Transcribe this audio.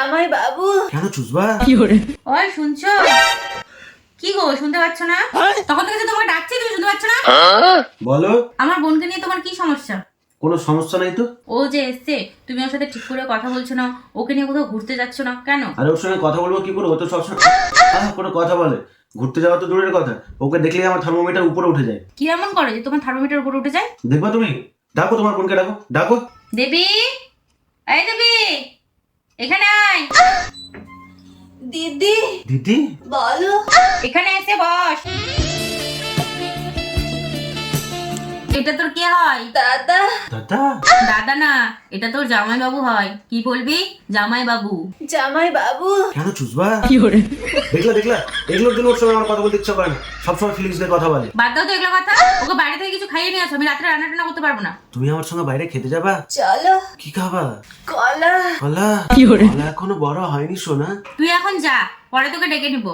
জামাই বাবু। কেন চুষবা? ওই শুনছো? কি গো শুনতে পাচ্ছ না? তখন থেকে যে তোমাকে ডাকছি তুমি শুনতে পাচ্ছ না? বলো। আমার বোনকে নিয়ে তোমার কি সমস্যা? কোনো সমস্যা নাই তো। ও যে এসছে তুমি ওর সাথে ঠিক করে কথা বলছো না, ওকে নিয়ে কোথাও ঘুরতে যাচ্ছ না কেন? আরে ওর সঙ্গে কথা বলবো কি করে? ও তো সবসময় কোনো কথা বলে। ঘুরতে যাওয়া তো দূরের কথা, ওকে দেখলেই আমার থার্মোমিটার উপরে উঠে যায়। কি এমন করে যে তোমার থার্মোমিটার উপরে উঠে যায়? দেখবা তুমি, ডাকো তোমার বোনকে, ডাকো ডাকো। দেবী, এই দেবী, এখানে আয়। দিদি দিদি। বলো। এখানে এসে বস। এটা তোর কে হয়? দাদা। দাদা। দাদা না, এটা তোর জামাই বাবু হয়। কি বলবি? জামাই বাবু। জামাই বাবু। কেন চুষবা? দেখলা দেখলা, এগুলোর জন্য ওর সঙ্গে আমার কথা বলতে ইচ্ছা করে না। সবসময় ফিলিংস দিয়ে কথা বলে। বাদ দাও তো এগুলো কথা। ওকে বাইরে থেকে কিছু খাইয়ে নিয়ে আসো, আমি রাত্রে রান্না টান্না করতে পারবো না। তুমি আমার সঙ্গে বাইরে খেতে যাবা? চলো। কি খাবা? কলা। কলা? কলা এখনো বড় হয়নি সোনা। তুই এখন যা, পরে তোকে ডেকে নিবো।